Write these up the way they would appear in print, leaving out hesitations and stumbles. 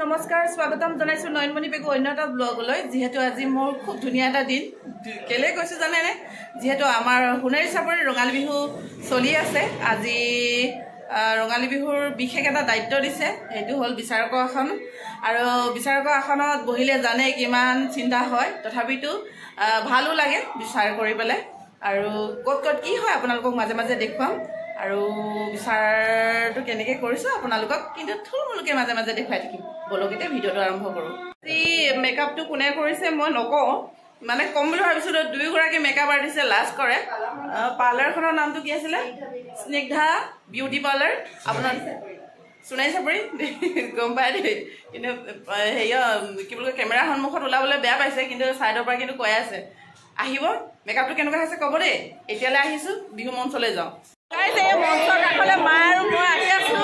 নমস্কাৰ স্বাগতম জনাইছো নয়নমণি পেগু অন্য এটা ব্লগলৈ যেহেতু আজি মোৰ খুব ধুনীয়া এটা দিন কেলে কৈছো জানেনে যেহেতু আমাৰ হুনাৰী চাপৰি ৰঙালী বিহু চলি আছে আজি ৰঙালী বিহুৰ বিশেষ এটা দায়িত্ব দিছে সেইটো হ'ল বিচাৰক আসন আৰু বিচাৰক আসনত বহিলে জানে কিমান চিন্তা হয় তথাপিতো ভালো লাগে বিচাৰ কৰি পেলাই আৰু কত কি হয় আপোনালোকক মাজে মাজে দেখুৱাম আৰু বিচাৰটো কেনেকৈ কৰিছো আপোনালোকক কিন্তু থুলমুলকে মাজে মাজে দেখুৱাই থাকিম বলগিতে ভিডিঅ'টো আৰম্ভ কৰো এই মেকআপটো কোনে কৰিছে মই নকওঁ মানে কম বুলি ভাবিছিলো দুইগৰাকী মেকআপ আৰ্টিষ্টে লাষ্ট কৰে পাৰ্লাৰখনৰ নামটো কি আছিলে স্নিগ্ধা বিউটি পাৰ্লাৰ আপোনাৰ সোণাৰী চাপৰি গম পাই দেই কিন্তু হেৰিয়া কি বুলি কেমেৰা সন্মুখত ওলাবলৈ বেয়া পাইছে কিন্তু ছাইডৰ পৰা কিন্তু কৈ আছে আহিব মেকআপটো কেনেকুৱা হৈছে ক'ব দেই এতিয়ালৈ আহিছোঁ বিহু মঞ্চলৈ যাওঁ মঞ্চৰ কাষলৈ মা আৰু মই আহি আছো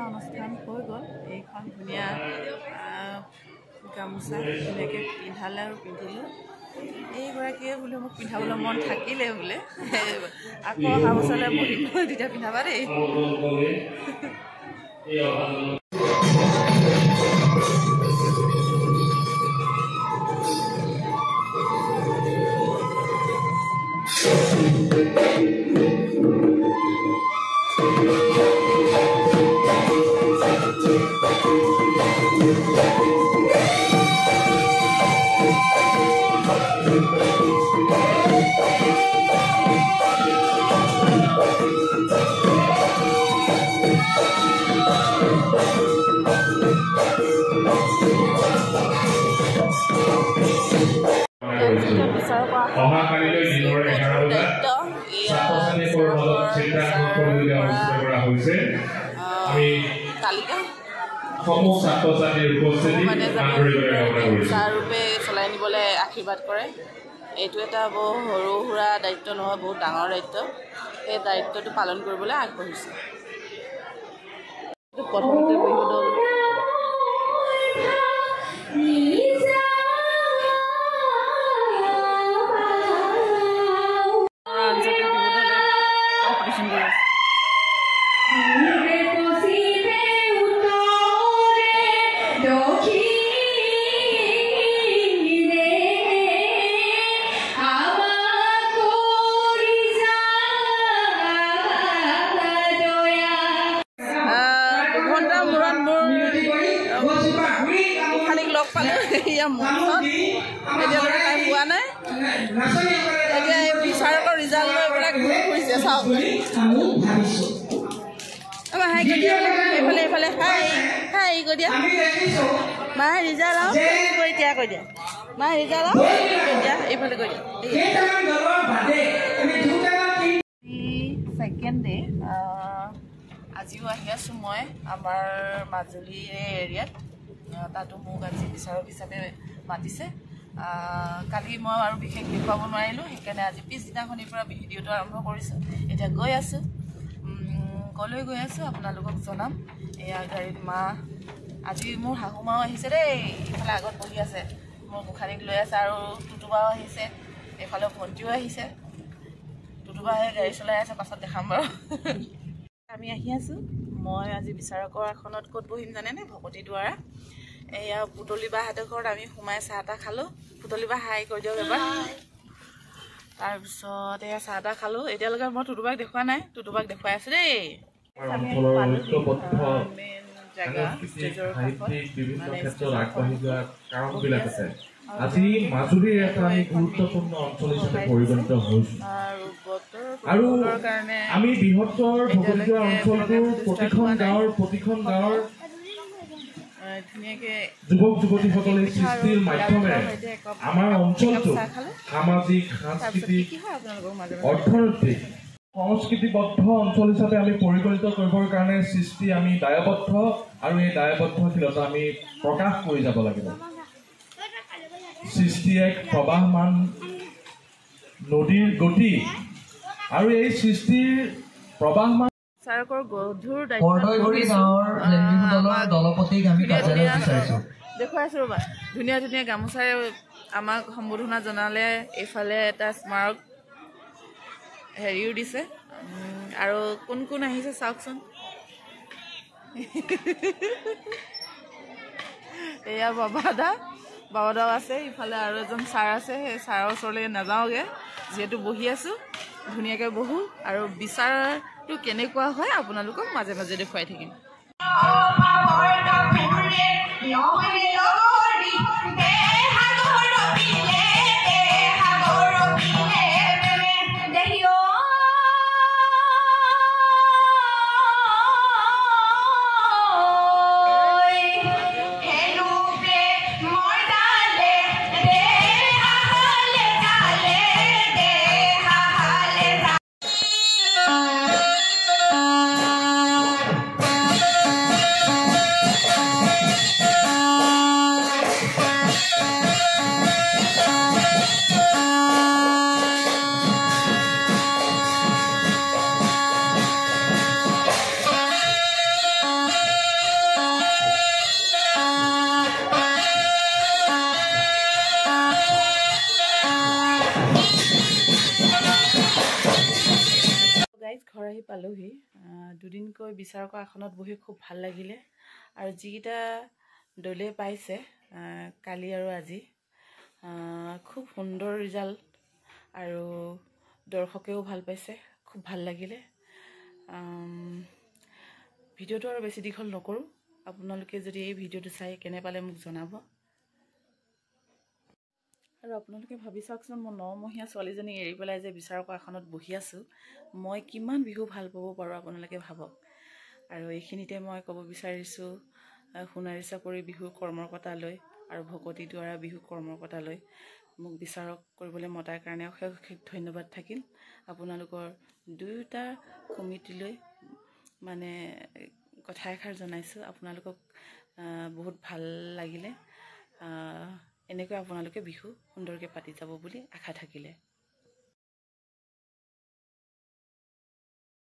অনুষ্ঠান হৈ গ'ল এইখন ধুনীয়া গামোচা ধুনীয়াকৈ পিন্ধালে আৰু পিন্ধিলোঁ এইগৰাকীয়ে বোলে মোক পিন্ধাবলৈ মন থাকিলে বোলে আকৌ অহা বছৰলৈ বহিম তেতিয়া পিন্ধাবা দেই অহাকালিলৈ দিনৰ 11 বজাত ছাত্ৰ-ছাত্ৰীসকলৰ মাজত চিন্তা প্ৰতিযোগিতা অনুষ্ঠিত কৰা হৈছে আমি সমূহ ছাত্ৰ-ছাত্ৰীৰ উপস্থিতি ৰূপে চলাই নিবলৈ আশীৰ্বাদ কৰে এইটো এটা বহু সৰু সুৰা দায়িত্ব নহয় বহুত ডাঙৰ দায়িত্ব সেই দায়িত্বটো পালন কৰিবলৈ আগবাঢ়িছে প্ৰথমতে বিহু দল এতিয়ালৈকে তাই পোৱা নাই এতিয়া এই বিচাৰকৰ ৰিজাল্ট লৈ পেলাই ঘূৰি ফুৰিছে চাওক হাই কৈ দিয়া এইফালে এইফালে হাই হাই কৈ দিয়া মায়ে ৰিজাল্ট আৰু কৈ দিয়া মায়ে ৰিজাল্ট আৰু কৈ দিয়া এইফালে কৈ দিয়া ছেকেণ্ড ডে আজিও আহি আছোঁ মই আমাৰ মাজুলী এৰিয়াত তাতো মোক আজি বিচাৰক হিচাপে মাতিছে কালি মই আৰু বিশেষ দেখুৱাব নোৱাৰিলোঁ সেইকাৰণে আজি পিছদিনাখনিৰ পৰা ভিডিঅ'টো আৰম্ভ কৰিছোঁ এতিয়া গৈ আছোঁ কলৈ গৈ আছোঁ আপোনালোকক জনাম এয়া গাড়ীত মা আজি মোৰ শাহু মাও আহিছে দেই ইফালে আগত বহি আছে মোৰ গোসানীক লৈ আছে আৰু টুটুবাও আহিছে এইফালে ভণ্টিও আহিছে টুটুবাহে গাড়ী চলাই আছে পাছত দেখাম বাৰু আমি আহি আছোঁ মই আজি বিচাৰকৰ আসনত ক'ত বহিম জানেনে ভকতি দুৱাৰা এয়া পুতলি বাহঁতৰ ঘৰত আমি সোমাই চাহ তাহ খালোঁ পুতলি বা হাই কৰি দিয়ক এবাৰ তাৰপিছত এয়া চাহ তাহ খালোঁ এতিয়ালৈকে মই টুটুবাক দেখুওৱা নাই টুটুবাক দেখুৱাই আছোঁ দেই মেইন জেগা ষ্টেজৰ আজি মাজুলীৰ এটা আমি গুৰুত্বপূৰ্ণ অঞ্চল হিচাপে পৰিগণিত হৈছোঁ আৰু আমি বৃহত্তৰ ভকতি অঞ্চলটোৰ প্ৰতিখন গাঁৱৰ যুৱক যুৱতীসকলে সৃষ্টিৰ মাধ্যমেৰে আমাৰ অঞ্চলটো সামাজিক সাংস্কৃতিক অৰ্থনৈতিক সংস্কৃতিবদ্ধ অঞ্চল হিচাপে আমি পৰিগণিত কৰিবৰ কাৰণে সৃষ্টি আমি দায়বদ্ধ আৰু এই দায়বদ্ধশীলতা আমি প্ৰকাশ কৰি যাব লাগিব সৃষ্টি এক প্ৰবাহমান নদীৰ গতি আৰু এই সৃষ্টিৰ প্ৰবাহমান বিচাৰকৰ গধুৰ বৰদৈগুৰি গাঁৱৰ লেম্বিহু দলৰ দলপতিক আমি কাৰ্যালয়ত বিচাৰিছোঁ। দেখুৱাই আছোঁ ৰ'বা, ধুনীয়া ধুনীয়া গামোচাৰে আমাক সম্বোধনা জনালে। এইফালে এটা স্মাৰক হেৰিও দিছে, আৰু কোন কোন আহিছে চাওকচোন। এয়া বাবাদাও আছে, ইফালে আৰু এজন ছাৰ আছে। সেই ছাৰৰ ওচৰলৈ নাযাওঁগৈ, যিহেতু বহি আছোঁ, ধুনীয়াকৈ বহোঁ আৰু বিচাৰটো কেনেকুৱা হয় আপোনালোকক মাজে মাজে দেখুৱাই থাকিম। ঘৰ আহি পালোহি। দুদিনকৈ বিচাৰকৰ আসনত বহি খুব ভাল লাগিলে, আৰু যিকেইটা দলে পাইছে কালি আৰু আজি, খুব সুন্দৰ ৰিজাল্ট, আৰু দৰ্শকেও ভাল পাইছে, খুব ভাল লাগিলে। ভিডিঅ'টো আৰু বেছি দীঘল নকৰোঁ। আপোনালোকে যদি এই ভিডিঅ'টো চাই কেনে পালে মোক জনাব। আৰু আপোনালোকে ভাবি চাওকচোন, মই 9 মহীয়া ছোৱালীজনীক এৰি পেলাই যে বিচাৰকৰ আসনত বহি আছোঁ, মই কিমান বিহু ভাল পাব পাৰোঁ আপোনালোকে ভাবক। আৰু এইখিনিতে মই ক'ব বিচাৰিছোঁ, সোণাৰী চাপৰি বিহু কৰ্মকৰ্তালৈ আৰু ভকতি দ্বাৰা বিহু কৰ্মকৰ্তালৈ মোক বিচাৰক কৰিবলৈ মতাৰ কাৰণে অশেষ অশেষ ধন্যবাদ থাকিল। আপোনালোকৰ দুয়োটা কমিটিলৈ মানে কথা এষাৰ জনাইছোঁ, আপোনালোকক বহুত ভাল লাগিলে। এনেকৈ আপোনালোকে বিহু সুন্দৰকৈ পাতি যাব বুলি আশা থাকিলে।